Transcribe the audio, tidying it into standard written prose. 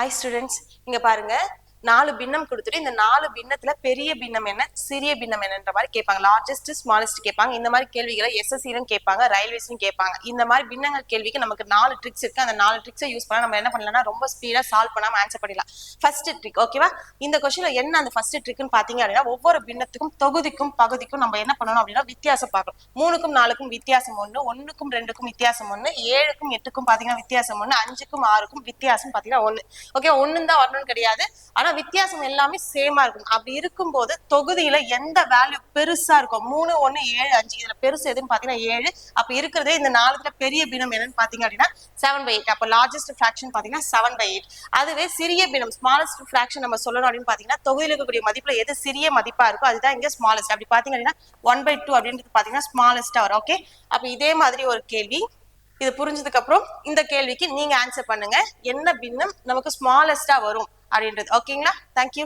Hi students, இங்க பாருங்க 4 பின்னம் கொடுத்துட்டு இந்த 4 பின்னத்துல பெரிய பின்னம் என்ன, சிறிய பின்னம் என்னன்ற மாதிரி கேட்பாங்க. லார்ஜஸ்ட் ஸ்மாலஸ்ட் கேட்பாங்க. இந்த மாதிரி கேள்விகளை எஸ்எஸ்சிலும் கேட்பாங்க, ரயில்வேஸ்லயும் கேட்பாங்க. இந்த மாதிரி பின்னங்கள் கேள்விக்கு நமக்கு 4 ட்ரிக்ஸ் இருக்கு. அந்த 4 ட்ரிக்ஸை யூஸ் பண்ணா நம்ம என்ன பண்ணலாம்னா ரொம்ப ஸ்பீடா சால்வ் பண்ணாம ஆன்சர் பண்ணிடலாம். ஃபர்ஸ்ட் ட்ரிக் ஓகேவா? இந்த கொஸ்டின்ல என்ன அந்த ஃபர்ஸ்ட் ட்ரிக்னு பாத்தீங்க அப்படின்னா, ஒவ்வொரு பின்னத்துக்கும் தொகுதிக்கும் பகுதிக்கும் நம்ம என்ன பண்ணணும் அப்படின்னா வித்தியாசம் பார்க்கணும். 3க்கும் 4க்கும் வித்தியாசம் 1, 1க்கும் 2க்கும் வித்தியாசம் 1, 7க்கும் 8க்கும் பாத்தீங்கன்னா வித்தியாசம் 1, 5க்கும் 6க்கும் வித்தியாசம் பாத்தீங்கன்னா 1. ஓகே, 1 தான் வரணும்னு கிடையாது, ஆனா வித்தியாசம் எல்லாமே சேமா இருக்கும். அப்படி இருக்கும்போது தொகுதியில எந்த வேல்யூ பெருசா இருக்கும், 3 1 7 5, இதுல பெருசு எதுன்னு பாத்தீங்கன்னா 7. அப்ப இருக்கிறதே இந்த 4த்துல பெரிய பின்னம் என்னன்னு பாத்தீங்க அப்படின்னா 7/8. அப்ப லார்ஜஸ்ட் ஃபிராக்ஷன் பாத்தீங்கன்னா 7/8. அதுவே சிறிய பின்னம் ஸ்மாலஸ்ட் ஃபிராக்ஷன் நம்ம சொல்லணும் அப்படின்னு பாத்தீங்கன்னா தொகுதியில் இருக்கக்கூடிய மதிப்புல எது சிறிய மதிப்பா இருக்கோ அதுதான் இங்க ஸ்மாலஸ்ட். அப்படி பாத்தீங்க அப்படின்னா 1/2 அப்படின்றது பாத்தீங்கன்னா ஸ்மாலஸ்டா வரும். ஓகே, அப்ப இதே மாதிரி ஒரு கேள்வி, இது புரிஞ்சதுக்கு அப்புறம் இந்த கேள்விக்கு நீங்க ஆன்சர் பண்ணுங்க, என்ன பின்னம் நமக்கு ஸ்மாலஸ்டா வரும் அப்படின்றது. ஓகேங்களா? தேங்க்யூ.